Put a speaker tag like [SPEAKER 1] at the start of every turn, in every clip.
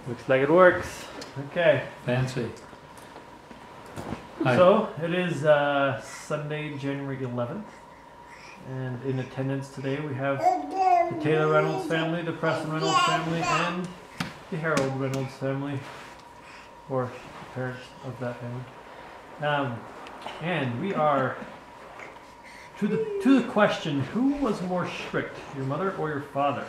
[SPEAKER 1] Looks like it works. Okay.
[SPEAKER 2] Fancy. Hi.
[SPEAKER 1] So it is Sunday, January 11th, and in attendance today we have the Taylor Reynolds family, the Preston Reynolds family, and the Harold Reynolds family, or the parents of that family. And we are to the question: who was more strict, your mother or your father?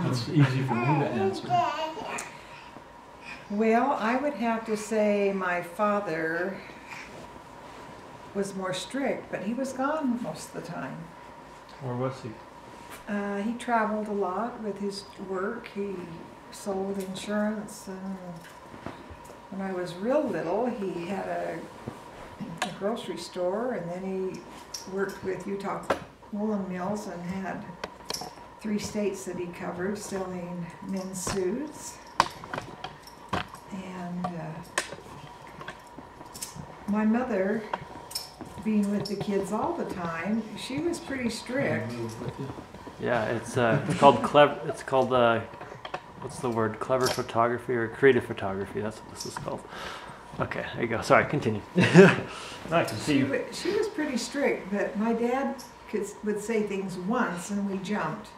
[SPEAKER 2] That's easy for me to answer.
[SPEAKER 3] Well, I would have to say my father was more strict, but he was gone most of the time.
[SPEAKER 1] Or was he?
[SPEAKER 3] He traveled a lot with his work. He sold insurance, and when I was real little, he had a grocery store, and then he worked with Utah Woolen Mills and had 3 states that he covered selling men's suits. And my mother, being with the kids all the time, she was pretty strict.
[SPEAKER 1] Yeah, it's called clever. It's called what's the word? Clever photography or creative photography. That's what this is called. Okay, there you go. Sorry, continue. I can see you.
[SPEAKER 3] She was pretty strict, but my dad would say things once and we jumped.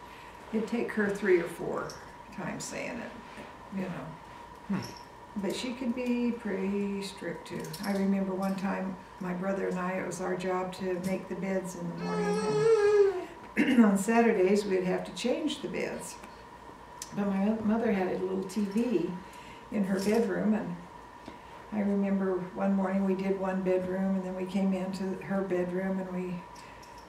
[SPEAKER 3] It'd take her 3 or 4 times saying it, you know. But she could be pretty strict too. I remember one time my brother and I, it was our job to make the beds in the morning. And on Saturdays we'd have to change the beds. But my mother had a little TV in her bedroom, and I remember one morning we did one bedroom and then we came into her bedroom and we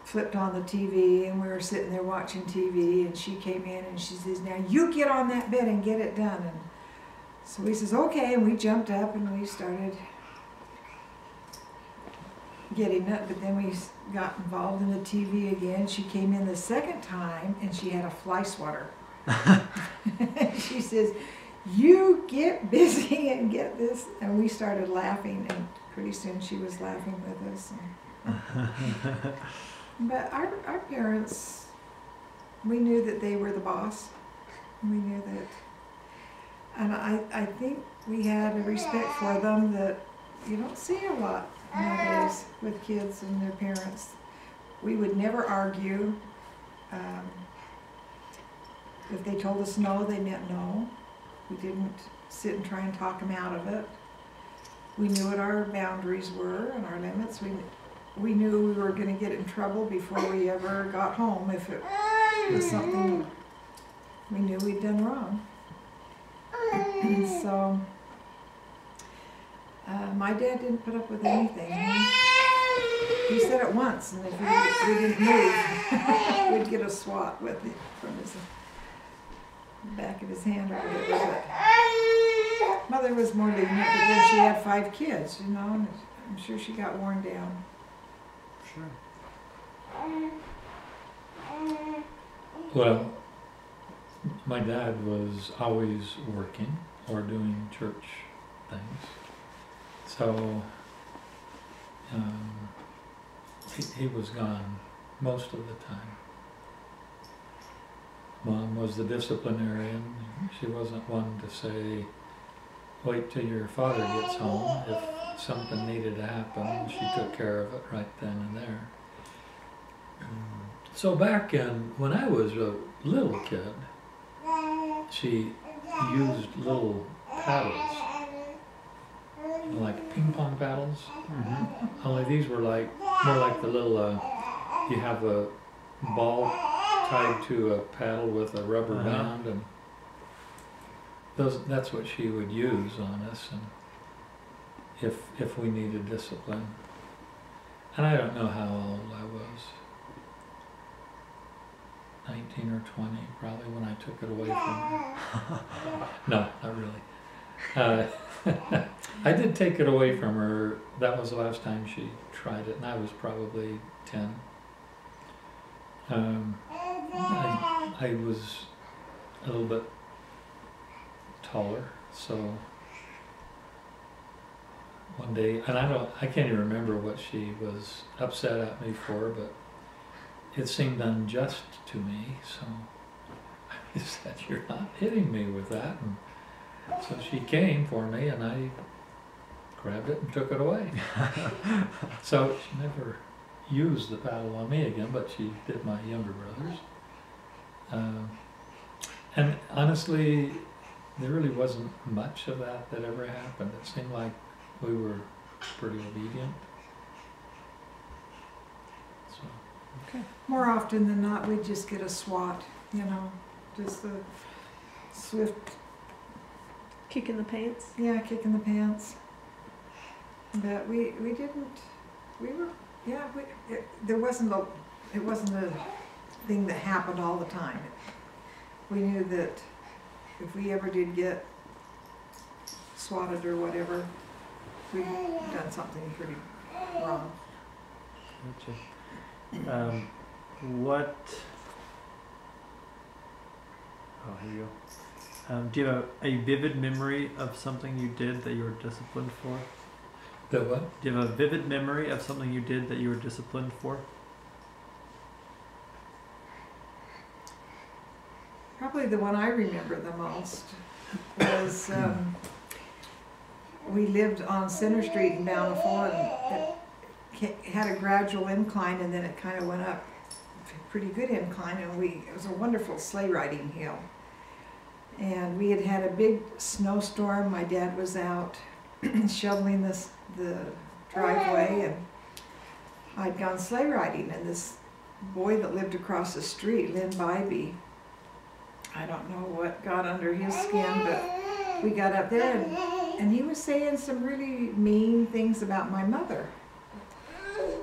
[SPEAKER 3] flipped on the TV and we were sitting there watching TV, and she came in and she says, "Now you get on that bed and get it done." And so we says, "Okay," and we jumped up and we started getting up, but then we got involved in the TV again. She came in the second time and she had a fly swatter. She says, "You get busy and get this," and we started laughing, and pretty soon she was laughing with us. But our parents, we knew that they were the boss. We knew that. And I think we had a respect for them that you don't see a lot nowadays with kids and their parents. We would never argue. If they told us no, they meant no. We didn't sit and try and talk them out of it. We knew what our boundaries were and our limits. We knew we were going to get in trouble before we ever got home if it was something we knew we'd done wrong. So my dad didn't put up with anything. He said it once, and if we didn't move, we'd get a swat with it from his back of his hand or whatever. But Mother was more lenient, but then she had 5 kids, you know, and I'm sure she got worn down.
[SPEAKER 1] Sure.
[SPEAKER 2] Well, my dad was always working or doing church things. So he was gone most of the time. Mom was the disciplinarian. She wasn't one to say, "Wait till your father gets home." If something needed to happen, she took care of it right then and there. So back when I was a little kid, she used little paddles, like ping pong paddles. Only these were more like the little, you have a ball tied to a paddle with a rubber band, and that's what she would use on us, and if we needed discipline. And I don't know how old I was, 19 or 20 probably, when I took it away from her. No, not really. I did take it away from her. That was the last time she tried it, and I was probably 10. I was a little bit taller, so one day, and I can't even remember what she was upset at me for, but it seemed unjust to me, so He said, "You're not hitting me with that." And so she came for me, and I grabbed it and took it away. So she never used the paddle on me again, but she did my younger brothers. And honestly, there really wasn't much of that ever happened. It seemed like we were pretty obedient. So,
[SPEAKER 3] More often than not, we'd just get a swat, you know, just a swift,
[SPEAKER 4] Kick in the pants.
[SPEAKER 3] yeah, kick in the pants. But we didn't, we were, yeah, it wasn't a thing that happened all the time. We knew that if we ever did get swatted or whatever, we'd done something pretty wrong.
[SPEAKER 1] Gotcha. What? Oh, here you go. Do you have a vivid memory of something you did that you were disciplined for?
[SPEAKER 2] the what?
[SPEAKER 1] Do you have a vivid memory of something you did that you were disciplined for?
[SPEAKER 3] Probably the one I remember the most was we lived on Center Street in Bountiful, and it had a gradual incline, and then it kind of went up a pretty good incline, and it was a wonderful sleigh riding hill. And we had had a big snowstorm. My dad was out shoveling the driveway, and I'd gone sleigh riding, and this boy that lived across the street, Lynn Bybee, I don't know what got under his skin, but we got up there, and he was saying some really mean things about my mother.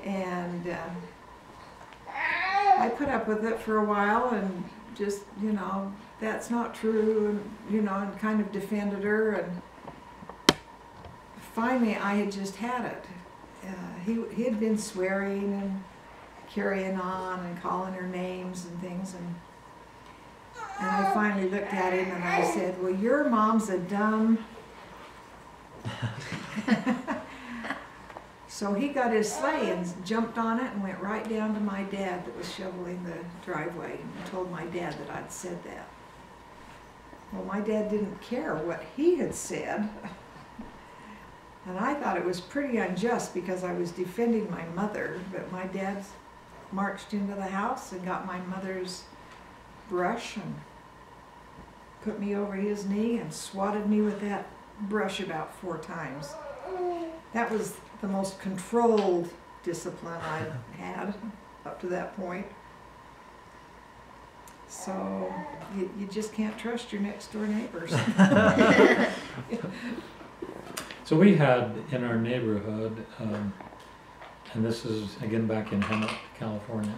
[SPEAKER 3] And I put up with it for a while and just, you know, that's not true, and, you know, and kind of defended her. And finally, I had just had it. He had been swearing and carrying on and calling her names and things, and I finally looked at him and I said, "Well, your mom's a dumb..." So he got his sleigh and jumped on it and went right down to my dad that was shoveling the driveway, and told my dad that I'd said that. Well, my dad didn't care what he had said. And I thought it was pretty unjust because I was defending my mother, but my dad marched into the house and got my mother's brush and put me over his knee and swatted me with that brush about 4 times. That was the most controlled discipline I'd had up to that point. So you just can't trust your next door neighbors.
[SPEAKER 2] So we had in our neighborhood, and this is again back in Hemet, California,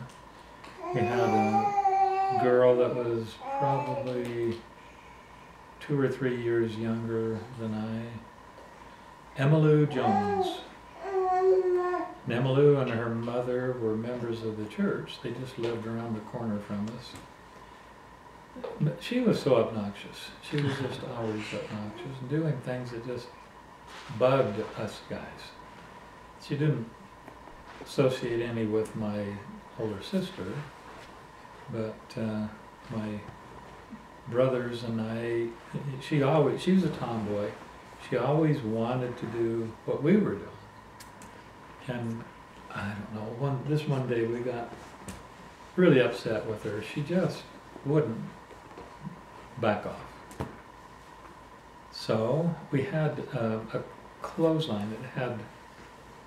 [SPEAKER 2] we had a girl that was probably 2 or 3 years younger than I, Emmylou Jones. And Emmylou and her mother were members of the church. They just lived around the corner from us. But she was so obnoxious. She was just always obnoxious and doing things that just bugged us guys. She didn't associate any with my older sister, but my brothers and I, she was a tomboy. She always wanted to do what we were doing. And I don't know, this one day we got really upset with her. She just wouldn't back off. So we had a clothesline that had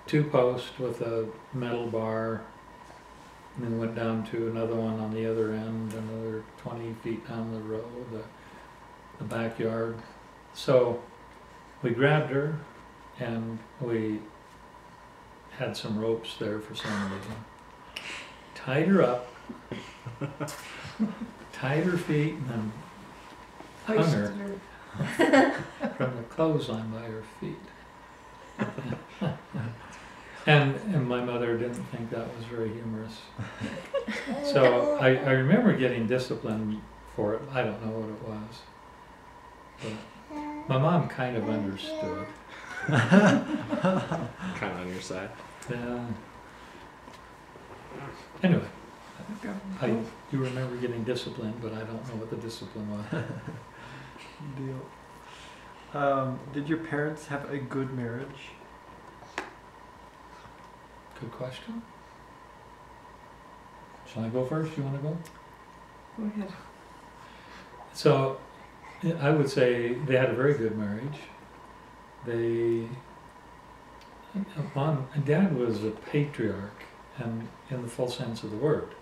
[SPEAKER 2] 2 posts with a metal bar, and then went down to another one on the other end, another 20 feet down the road, the backyard. So we grabbed her, and we had some ropes there for some reason. Tied her up, tied her feet, and then hung her from the clothesline by her feet. And my mother didn't think that was very humorous. So I remember getting disciplined for it. I don't know what it was. But my mom kind of understood.
[SPEAKER 5] Kind of on your side.
[SPEAKER 2] Anyway, You remember getting disciplined, but I don't know what the discipline was.
[SPEAKER 1] Deal. Did your parents have a good marriage?
[SPEAKER 2] Good question. Shall I go first? You want to go?
[SPEAKER 3] Go ahead.
[SPEAKER 2] So, I would say they had a very good marriage. Dad was a patriarch, and in the full sense of the word,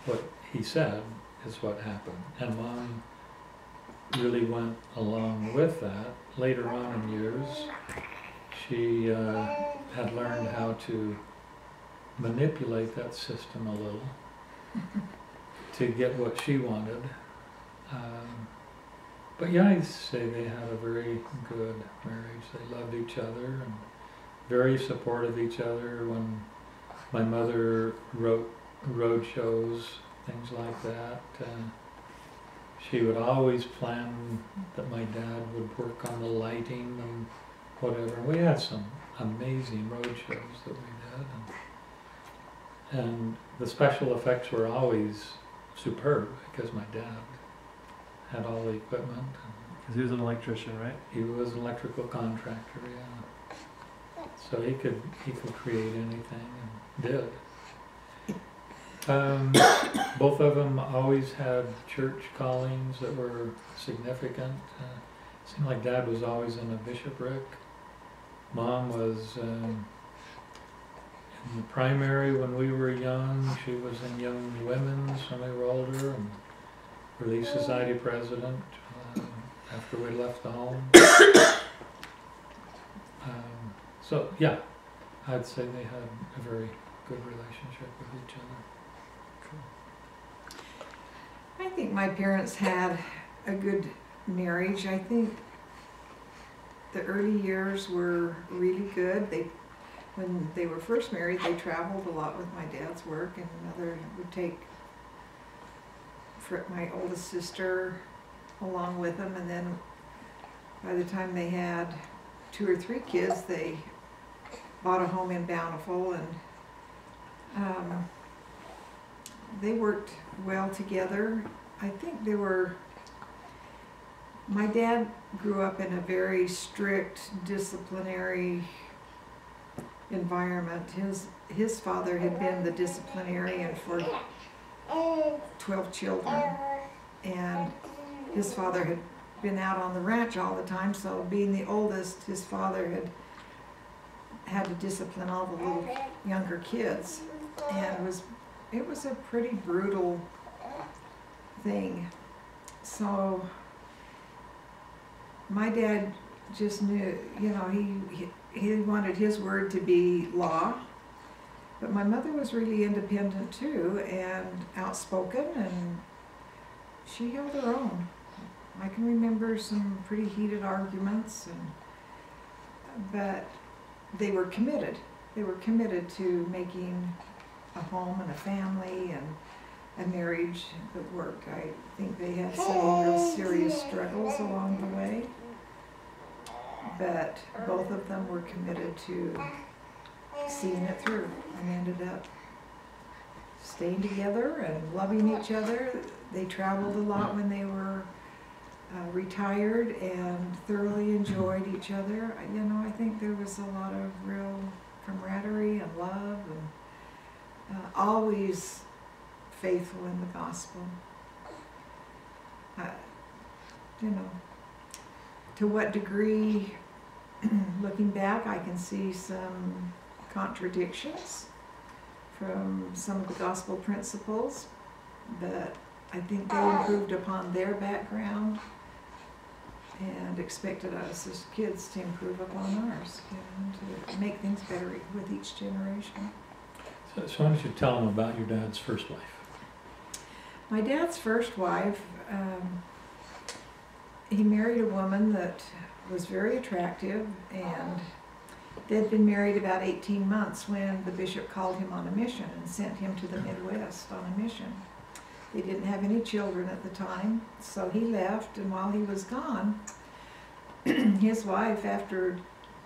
[SPEAKER 2] what he said is what happened. And Mom really went along with that. Later on in years, she had learned how to manipulate that system a little to get what she wanted. But yeah, I'd say they had a very good marriage. They loved each other and very supportive of each other. When my mother wrote road shows, things like that, she would always plan that my dad would work on the lighting and whatever. We had some amazing road shows that we did. And the special effects were always superb because my dad had all the equipment.
[SPEAKER 1] Because he was an electrician, right?
[SPEAKER 2] He was an electrical contractor, yeah. So he could create anything and did. Both of them always had church callings that were significant. It seemed like Dad was always in a bishopric. Mom was in the primary when we were young. She was in Young Women's when we were older, and Relief Society president after we left the home. So yeah, I'd say they had a very good relationship with each other.
[SPEAKER 3] I think my parents had a good marriage. I think the early years were really good. When they were first married, they traveled a lot with my dad's work, and Mother would take my oldest sister along with them, and then by the time they had 2 or 3 kids, they bought a home in Bountiful, and they worked well together. I think my dad grew up in a very strict disciplinary environment. His father had been the disciplinarian for 12 children, and his father had been out on the ranch all the time, so being the oldest, his father had to discipline all the little younger kids, and it was a pretty brutal thing. So my dad just knew, he wanted his word to be law. But my mother was really independent too, and outspoken, and she held her own. I can remember some pretty heated arguments, but they were committed. They were committed to making a home and a family and a marriage that worked. I think they had some real serious struggles along the way, but both of them were committed to seeing it through, and ended up staying together and loving each other. They traveled a lot when they were retired and thoroughly enjoyed each other. I think there was a lot of real camaraderie and love, and always faithful in the gospel. To what degree, looking back, I can see some contradictions from some of the gospel principles, but I think they improved upon their background and expected us as kids to improve upon ours, to make things better with each generation.
[SPEAKER 2] So why don't you tell them about your dad's first wife?
[SPEAKER 3] My dad's first wife, he married a woman that was very attractive, and they'd been married about 18 months when the bishop called him on a mission and sent him to the Midwest on a mission. They didn't have any children at the time, so he left, and while he was gone, his wife, after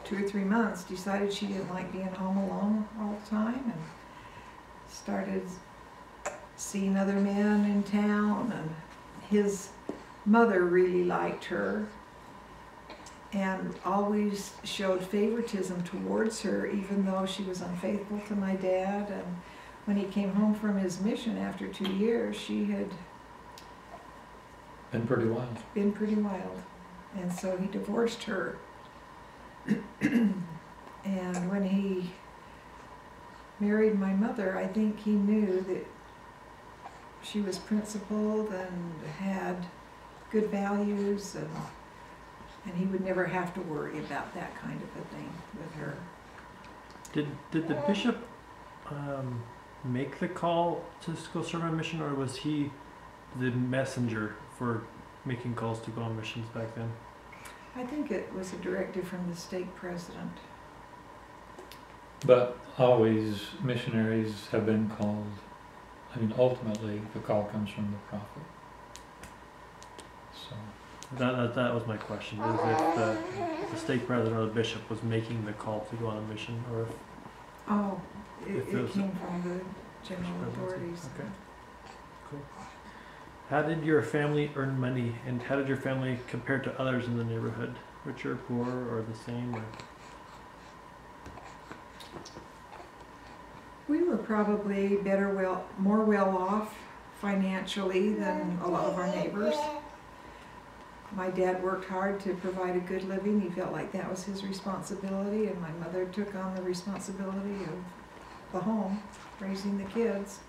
[SPEAKER 3] 2 or 3 months, decided she didn't like being home alone all the time, and started seen other men in town, and his mother really liked her and always showed favoritism towards her, even though she was unfaithful to my dad. And when he came home from his mission after 2 years, she had
[SPEAKER 2] Been pretty wild.
[SPEAKER 3] been pretty wild. And so he divorced her. And when he married my mother, I think he knew that she was principled and had good values, and he would never have to worry about that kind of a thing with her.
[SPEAKER 1] Did the bishop make the call to go serve on mission, or was he the messenger for making calls to go on missions back then?
[SPEAKER 3] I think it was a directive from the stake president.
[SPEAKER 2] But always missionaries have been called, I mean, ultimately, the call comes from the prophet. So,
[SPEAKER 1] That was my question, is if the stake president or the bishop was making the call to go on a mission, or if
[SPEAKER 3] Oh,
[SPEAKER 1] If
[SPEAKER 3] it
[SPEAKER 1] it was-
[SPEAKER 3] came from the general authorities.
[SPEAKER 1] Okay. Cool. How did your family earn money, and how did your family compare to others in the neighborhood? Richer, poor, or the same? Or?
[SPEAKER 3] We were probably more well off financially than a lot of our neighbors. My dad worked hard to provide a good living. He felt like that was his responsibility, and my mother took on the responsibility of the home, raising the kids.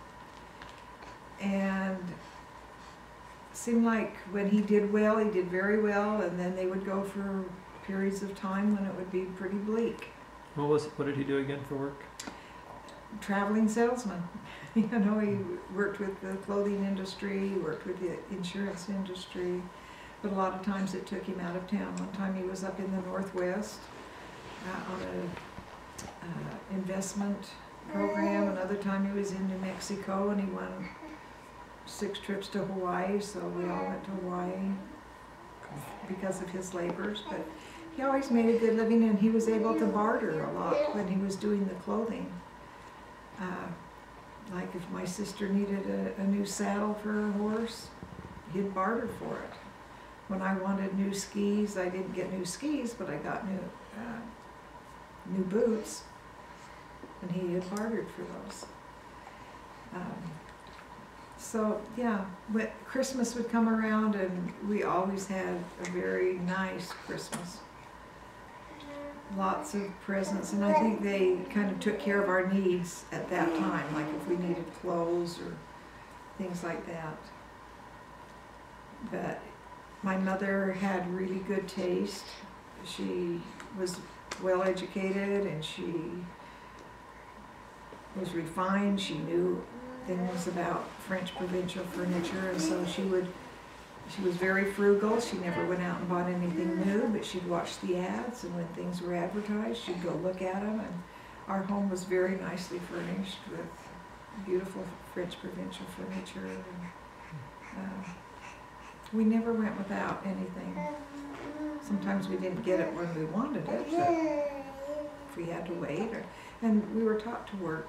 [SPEAKER 3] And it seemed like when he did well, he did very well, and then they would go for periods of time when it would be pretty bleak.
[SPEAKER 1] What did he do again for work?
[SPEAKER 3] Traveling salesman. You know, he worked with the clothing industry, worked with the insurance industry, but a lot of times it took him out of town. One time he was up in the Northwest on a investment program. Another time he was in New Mexico, and he won 6 trips to Hawaii, so we all went to Hawaii because of his labors. But he always made a good living, and he was able to barter a lot when he was doing the clothing. Like if my sister needed a new saddle for her horse, he'd barter for it. When I wanted new skis, I didn't get new skis, but I got new boots, and he had bartered for those. So yeah, when Christmas would come around, and we always had a very nice Christmas. Lots of presents, and I think they kind of took care of our needs at that time, like if we needed clothes or things like that. But my mother had really good taste. She was well educated, and she was refined. She knew things about French provincial furniture, and so she was very frugal. She never went out and bought anything new, but she'd watch the ads, and when things were advertised, she'd go look at them. And our home was very nicely furnished with beautiful French provincial furniture. And, we never went without anything. Sometimes we didn't get it when we wanted it, but if we had to wait, and we were taught to work.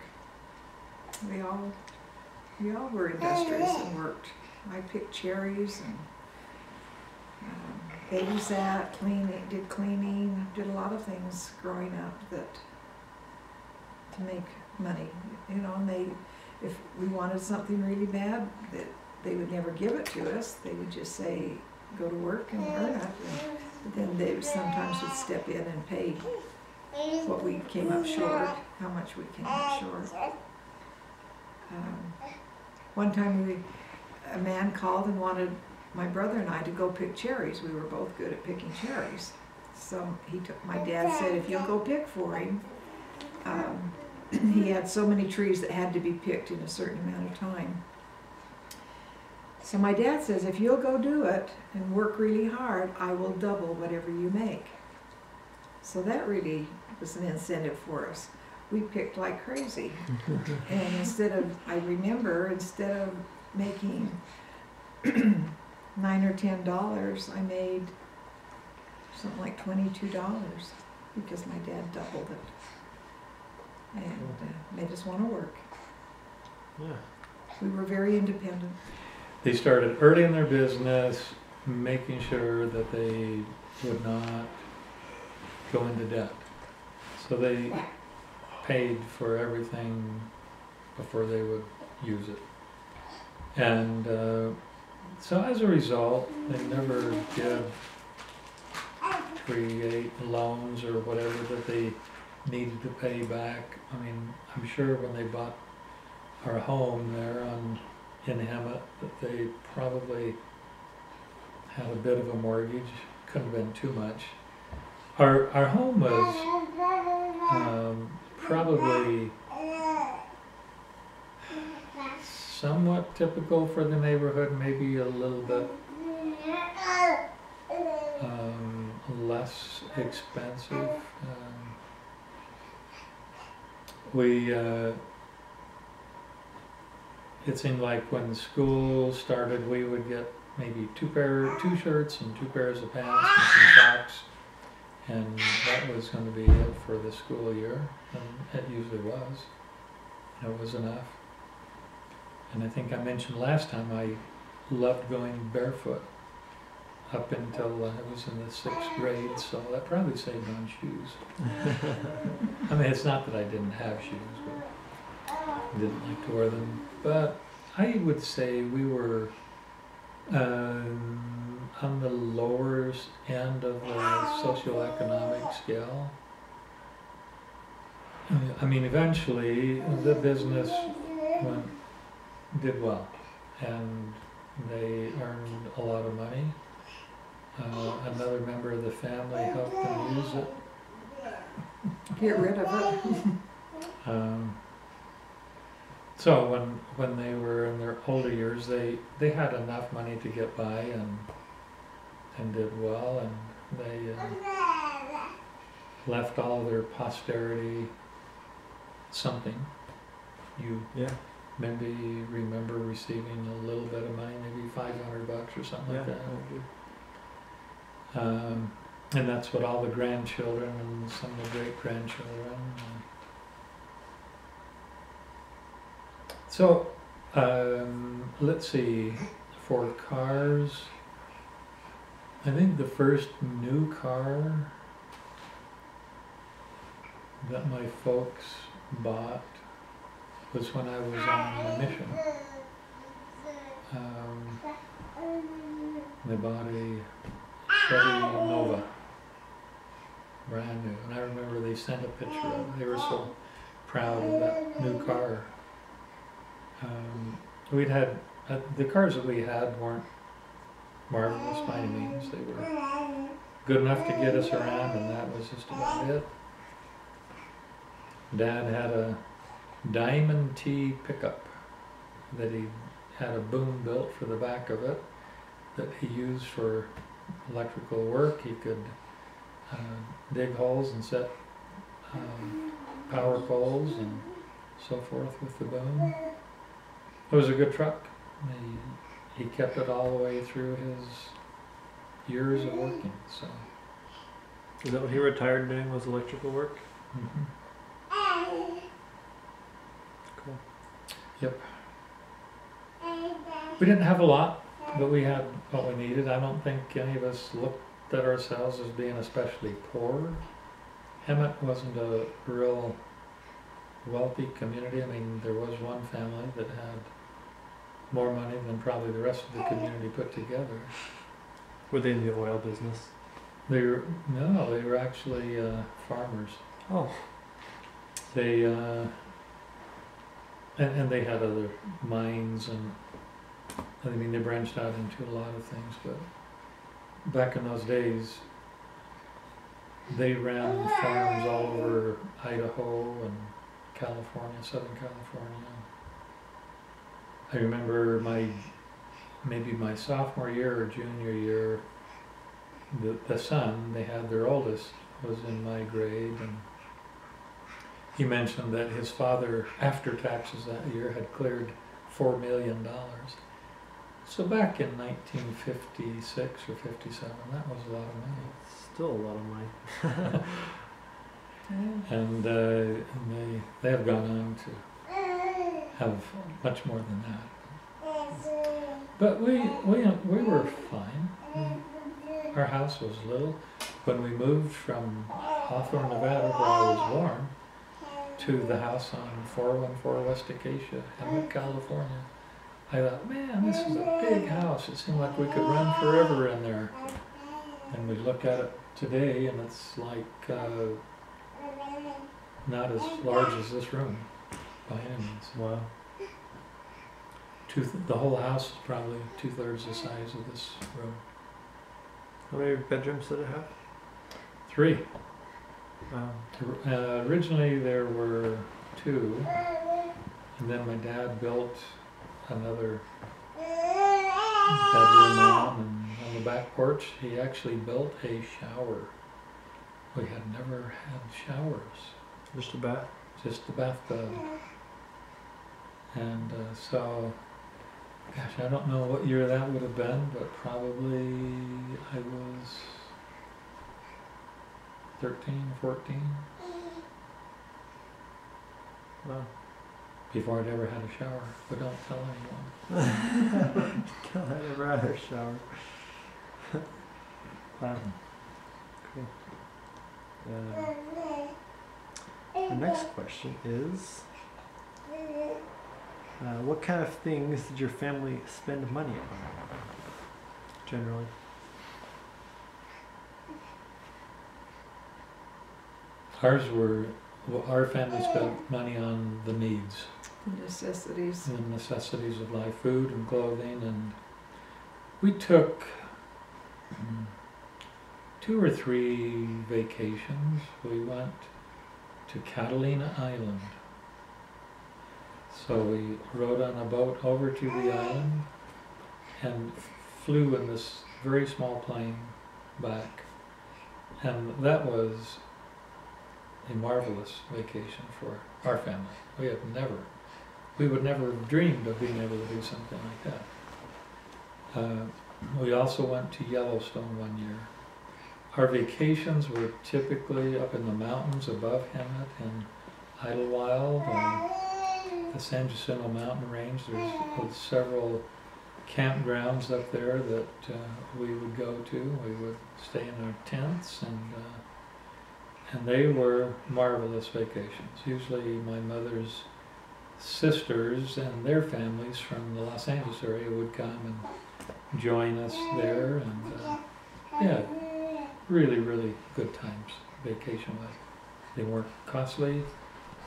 [SPEAKER 3] We all were industrious and worked. I picked cherries and babysat, did cleaning, did a lot of things growing up to make money. You know, and if we wanted something really bad, that they would never give it to us. They would just say, go to work and earn it. But then they sometimes would step in and pay what we came up short, how much we came up short. One time a man called and wanted my brother and I to go pick cherries. We were both good at picking cherries. So my dad said, if you'll go pick for him, he had so many trees that had to be picked in a certain amount of time. So my dad says, if you'll go do it and work really hard, I will double whatever you make. So that really was an incentive for us. We picked like crazy. And instead of making $9 or $10, I made something like $22 because my dad doubled it. And made us want to work.
[SPEAKER 1] Yeah.
[SPEAKER 3] We were very independent.
[SPEAKER 2] They started early in their business, making sure that they would not go into debt. So they paid for everything before they would use it. And so as a result, they never did create loans or whatever that they needed to pay back. I mean, I'm sure when they bought our home there in Hemet that they probably had a bit of a mortgage. Couldn't have been too much. Our home was probably somewhat typical for the neighborhood, maybe a little bit less expensive. It seemed like when school started, we would get maybe two shirts and 2 pairs of pants and some socks, and that was going to be it for the school year, and it usually was. And it was enough. And I think I mentioned last time I loved going barefoot up until I was in the 6th grade, so that probably saved on shoes. I mean, it's not that I didn't have shoes, but I didn't like to wear them. But I would say we were on the lower end of the socioeconomic scale. I mean, eventually the business did well, and they earned a lot of money. Another member of the family helped them use it.
[SPEAKER 3] Get rid of it.
[SPEAKER 2] So when they were in their older years, they had enough money to get by and did well, and they left all of their posterity something. You maybe remember receiving a little bit of money, maybe $500 or something like that. And that's what all the grandchildren and some of the great grandchildren. So let's see, for cars, I think the first new car that my folks bought was when I was on my mission. They bought a Chevy Nova, brand new, and I remember they sent a picture of it. They were so proud of that new car. We'd had the cars that we had weren't marvelous by any means. They were good enough to get us around, and that was just about it. Dad had a Diamond T pickup that he had a boom built for the back of it that he used for electrical work. He could dig holes and set power poles and so forth with the boom. It was a good truck. He kept it all the way through his years of working. So.
[SPEAKER 1] Is that what he retired doing, was electrical work?
[SPEAKER 2] Mm-hmm.
[SPEAKER 1] Cool.
[SPEAKER 2] Yep. We didn't have a lot, but we had what we needed. I don't think any of us looked at ourselves as being especially poor. Hemet wasn't a real wealthy community. I mean, there was one family that had more money than probably the rest of the community put together.
[SPEAKER 1] Were they in the oil business?
[SPEAKER 2] They were actually farmers.
[SPEAKER 1] Oh.
[SPEAKER 2] They and they had other mines, and I mean they branched out into a lot of things. But back in those days, they ran farms all over Idaho and California, Southern California. I remember maybe my sophomore year or junior year, the son, they had their oldest, was in my grade, and he mentioned that his father, after taxes that year, had cleared $4 million. So back in 1956 or 57, that was a lot of money.
[SPEAKER 1] Still a lot of money.
[SPEAKER 2] And they have gone on to have much more than that. But we were fine. Our house was little. When we moved from Hawthorne, Nevada, where I was born, to the house on 414 West Acacia, Emmett, California, I thought, man, this is a big house. It seemed like we could run forever in there. And we look at it today, and it's like not as large as this room by any means.
[SPEAKER 1] Wow.
[SPEAKER 2] The whole house is probably 2/3 the size of this room.
[SPEAKER 1] How many bedrooms did it have?
[SPEAKER 2] 3.
[SPEAKER 1] Wow.
[SPEAKER 2] Originally there were 2, and then my dad built another bedroom on the back porch. He actually built a shower. We had never had showers,
[SPEAKER 1] Just a bath?
[SPEAKER 2] just the bathtub. And so, gosh, I don't know what year that would have been, but probably I was 13, 14,
[SPEAKER 1] Wow.
[SPEAKER 2] before I'd ever had a shower. But don't tell anyone.
[SPEAKER 1] I never had a shower. Wow. Cool. The next question is, what kind of things did your family spend money on, generally?
[SPEAKER 2] Our family spent money on the needs,
[SPEAKER 3] The necessities.
[SPEAKER 2] the necessities of life, food and clothing, and we took 2 or 3 vacations. We went to Catalina Island. So we rode on a boat over to the island and flew in this very small plane back. And that was a marvelous vacation for our family. We would never have dreamed of being able to do something like that. We also went to Yellowstone one year. Our vacations were typically up in the mountains above Hemet and Idlewild and the San Jacinto Mountain Range. There's several campgrounds up there that we would go to. We would stay in our tents, and they were marvelous vacations. Usually my mother's sisters and their families from the Los Angeles area would come and join us there, and yeah, really, really good times vacation-wise. They weren't costly.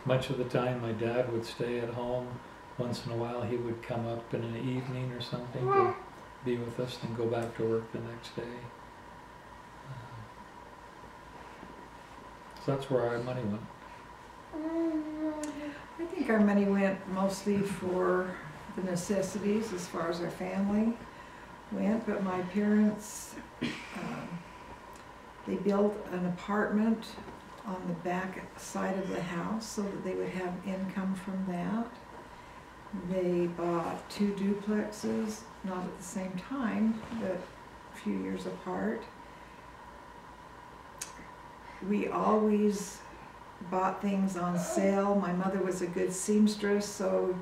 [SPEAKER 2] Much of the time my dad would stay at home. Once in a while he would come up in an evening or something to be with us and go back to work the next day. So that's where our money went.
[SPEAKER 3] I think our money went mostly for the necessities as far as our family went, but my parents, they built an apartment on the back side of the house so that they would have income from that. They bought 2 duplexes, not at the same time, but a few years apart. We always bought things on sale. My mother was a good seamstress, so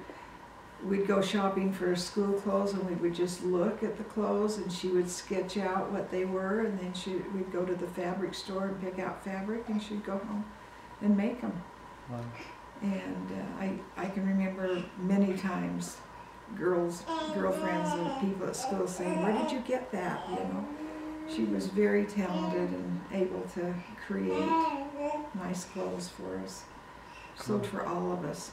[SPEAKER 3] we'd go shopping for school clothes and we would just look at the clothes and she would sketch out what they were, and then we'd go to the fabric store and pick out fabric, and she'd go home and make them.
[SPEAKER 1] Wow.
[SPEAKER 3] And I can remember many times girlfriends and people at school saying, "Where did you get that?" You know, she was very talented and able to create nice clothes for us. Sewed for all of us.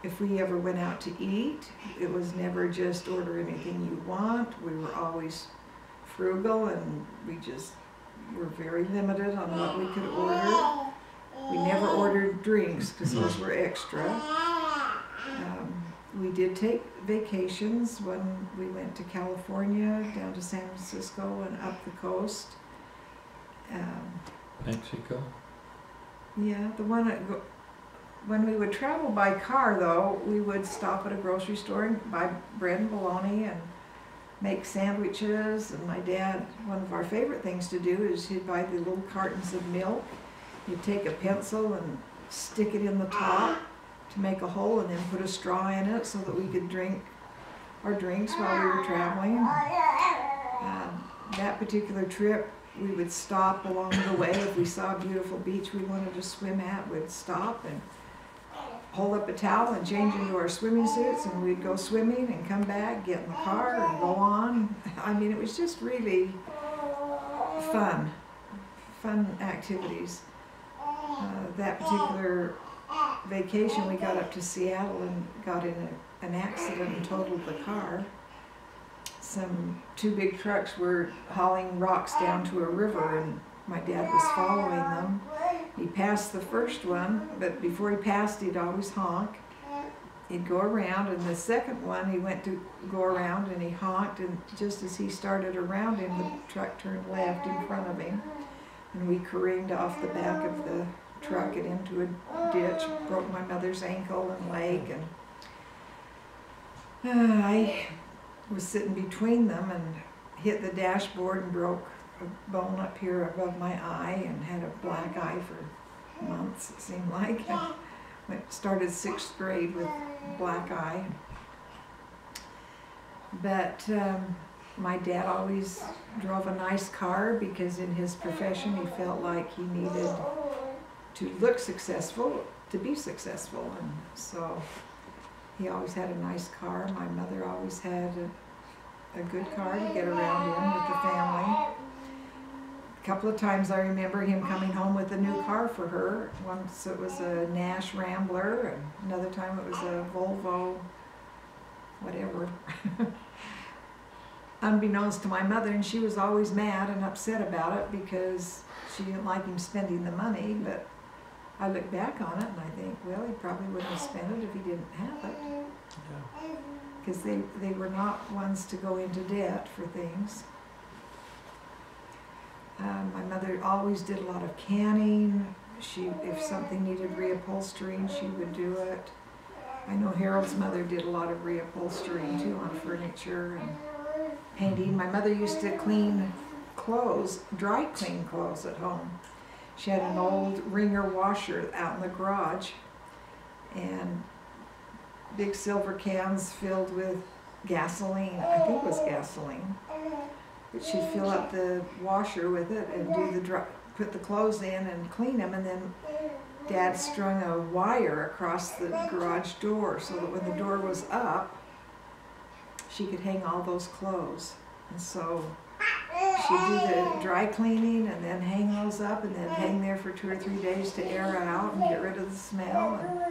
[SPEAKER 3] If we ever went out to eat, it was never just order anything you want. We were always frugal, and we just were very limited on what we could order. We never ordered drinks because those were extra. We did take vacations when we went to California, down to San Francisco and up the coast.
[SPEAKER 2] Mexico.
[SPEAKER 3] Yeah, when we would travel by car, though, we would stop at a grocery store and buy bread and bologna and make sandwiches. And my dad, one of our favorite things to do is he'd buy the little cartons of milk. You'd take a pencil and stick it in the top to make a hole and then put a straw in it so that we could drink our drinks while we were traveling. That particular trip, we would stop along the way. If we saw a beautiful beach we wanted to swim at, we'd stop and hold up a towel and change into our swimming suits, and we'd go swimming and come back, get in the car and go on. I mean, it was just really fun activities. That particular vacation, we got up to Seattle and got in an accident and totaled the car. Two big trucks were hauling rocks down to a river, and my dad was following them. He passed the first one, but before he passed, he'd always honk. He'd go around, and the second one, he went to go around and he honked, and just as he started around him, the truck turned left in front of him, and we careened off the back of the truck and into a ditch, broke my mother's ankle and leg, and I was sitting between them and hit the dashboard and broke a bone up here above my eye and had a black eye for months, it seemed like. I started 6th grade with black eye. But my dad always drove a nice car because in his profession he felt like he needed to look successful to be successful, and so he always had a nice car. My mother always had a good car to get around in with the family. A couple of times I remember him coming home with a new car for her. Once it was a Nash Rambler, and another time it was a Volvo, whatever. Unbeknownst to my mother, and she was always mad and upset about it because she didn't like him spending the money, but I look back on it and I think, well, he probably wouldn't have spent it if he didn't have it.
[SPEAKER 1] Yeah.
[SPEAKER 3] Because they were not ones to go into debt for things. My mother always did a lot of canning. If something needed reupholstering, she would do it. I know Harold's mother did a lot of reupholstering too on furniture and painting. My mother used to clean clothes, dry clean clothes at home. She had an old Ringer washer out in the garage and big silver cans filled with gasoline. I think it was gasoline. But she'd fill up the washer with it and put the clothes in and clean them, and then Dad strung a wire across the garage door so that when the door was up, she could hang all those clothes. And so she'd do the dry cleaning and then hang those up and then hang there for 2 or 3 days to air out and get rid of the smell. And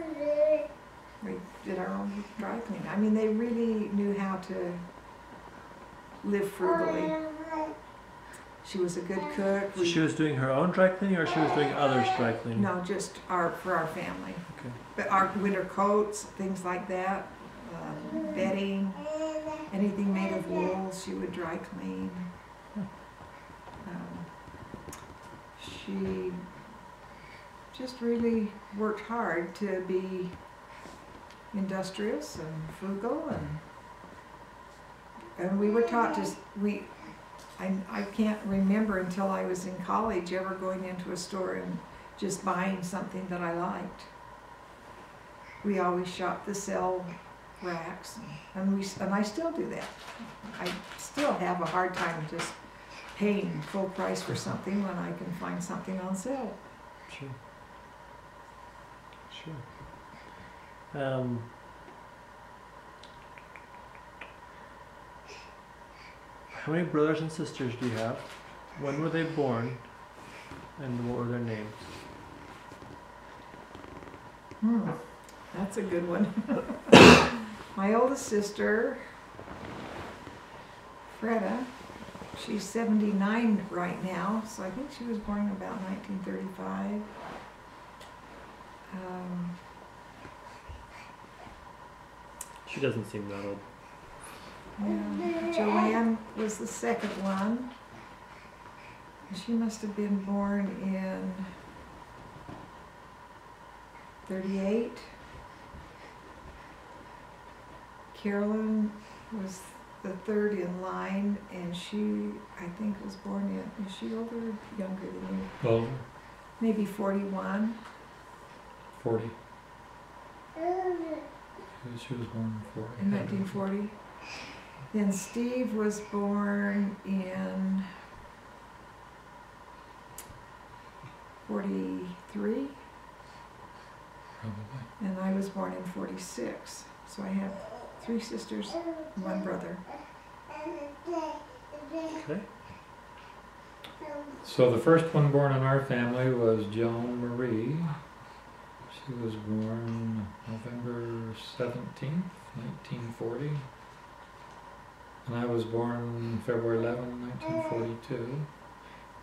[SPEAKER 3] we did our own dry cleaning. I mean, they really knew how to live frugally. She was a good cook.
[SPEAKER 1] So she was doing her own dry cleaning, or she was doing others' dry cleaning?
[SPEAKER 3] No, just for our family.
[SPEAKER 1] Okay.
[SPEAKER 3] But our winter coats, things like that, bedding, anything made of wool, she would dry clean. She just really worked hard to be industrious and frugal, and we were taught to, I can't remember until I was in college ever going into a store and just buying something that I liked. We always shopped the sale racks, and I still do that. I still have a hard time just paying full price for something when I can find something on sale.
[SPEAKER 1] Sure. Sure. How many brothers and sisters do you have? When were they born? And what were their names?
[SPEAKER 3] That's a good one. My oldest sister, Freda, she's 79 right now, so I think she was born in about 1935.
[SPEAKER 1] She doesn't seem that old.
[SPEAKER 3] Yeah. Joanne was the second one. She must have been born in 38. Carolyn was the third in line, and she, I think, was born in, is she older or younger than you?
[SPEAKER 2] Older,
[SPEAKER 3] Maybe 41.
[SPEAKER 2] 40. She was born
[SPEAKER 3] in 1940. Then Steve was born in 43,
[SPEAKER 2] Probably.
[SPEAKER 3] and I was born in 46. So I have 3 sisters and 1 brother.
[SPEAKER 1] Okay.
[SPEAKER 2] So the first one born in our family was Joan Marie. She was born November 17th, 1940. And I was born February 11, 1942.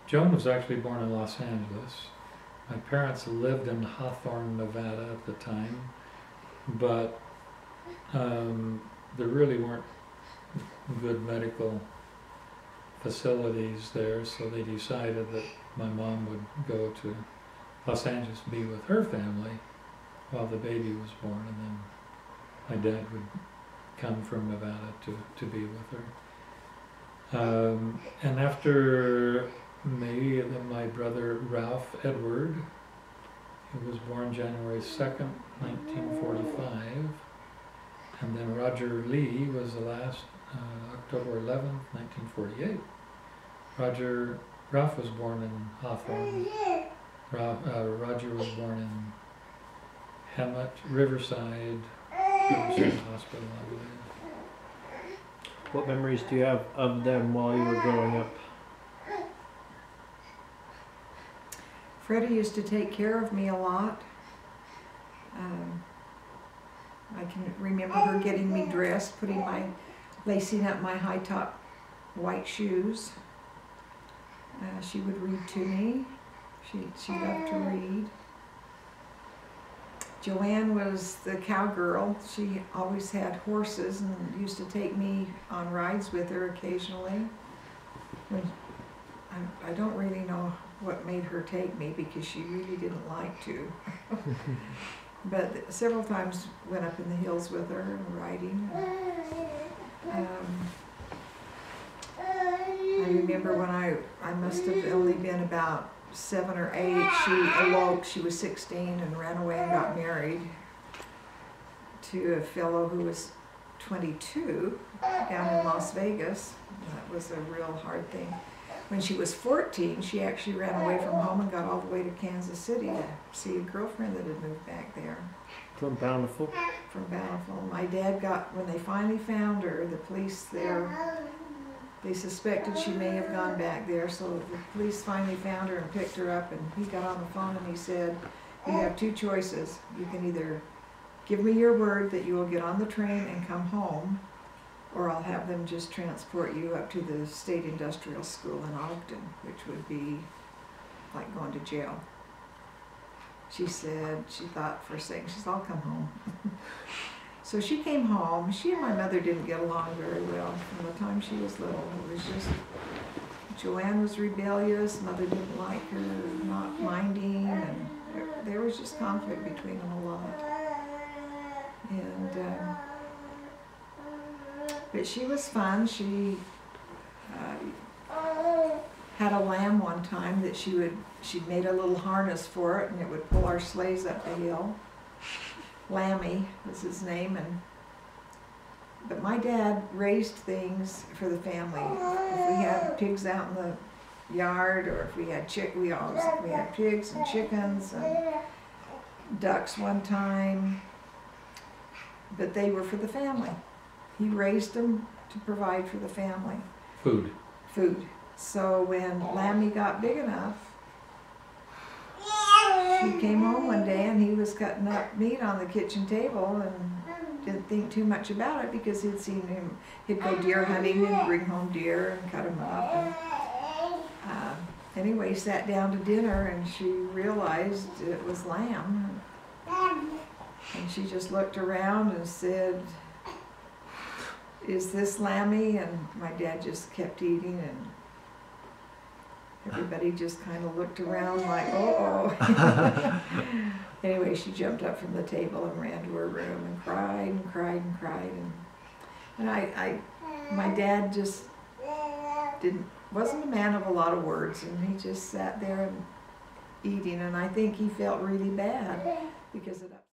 [SPEAKER 2] Joan was actually born in Los Angeles. My parents lived in Hawthorne, Nevada at the time, but there really weren't good medical facilities there, so they decided that my mom would go to Los Angeles to be with her family while the baby was born, and then my dad would come from Nevada to be with her. And after me, then my brother Ralph Edward, he was born January 2nd, 1945, and then Roger Lee was the last, October 11th, 1948. Ralph was born in Hawthorne. Roger was born in Hemet, Riverside Hospital, I believe.
[SPEAKER 1] What memories do you have of them while you were growing up?
[SPEAKER 3] Freddie used to take care of me a lot. I can remember her getting me dressed, lacing up my high top white shoes. She would read to me. She loved to read. Joanne was the cowgirl. She always had horses and used to take me on rides with her occasionally. I don't really know what made her take me because she really didn't like to. But several times went up in the hills with her and riding. I remember when I must have only been about 7 or 8, she eloped. She was 16 and ran away and got married to a fellow who was 22 down in Las Vegas. That was a real hard thing. When she was 14, she actually ran away from home and got all the way to Kansas City to see a girlfriend that had moved back there.
[SPEAKER 1] From Bountiful?
[SPEAKER 3] From Bountiful. My dad when they finally found her, the police there, they suspected she may have gone back there, so the police finally found her and picked her up, and he got on the phone and he said, you have 2 choices. You can either give me your word that you will get on the train and come home, or I'll have them just transport you up to the State Industrial School in Ogden, which would be like going to jail. She said, she thought for a second, she said, I'll come home. So she came home. She and my mother didn't get along very well from the time she was little. It was just, Joanne was rebellious, mother didn't like her, not minding, and there was just conflict between them a lot. And, but she was fun. She had a lamb one time that she'd made a little harness for it, and it would pull our sleighs up the hill. Lammy was his name, but my dad raised things for the family. If we had pigs out in the yard, or if we had we had pigs and chickens and ducks one time, but they were for the family. He raised them to provide for the family.
[SPEAKER 2] Food.
[SPEAKER 3] So when Lammy got big enough, she came home one day and he was cutting up meat on the kitchen table and didn't think too much about it because he'd go deer hunting and bring home deer and cut them up. And, anyway, sat down to dinner and she realized it was lamb. And she just looked around and said, is this Lammy? And my dad just kept eating, and everybody just kind of looked around like, oh. Anyway, she jumped up from the table and ran to her room and cried and cried and cried. And my dad just wasn't a man of a lot of words, and he just sat there and eating, and I think he felt really bad because of that.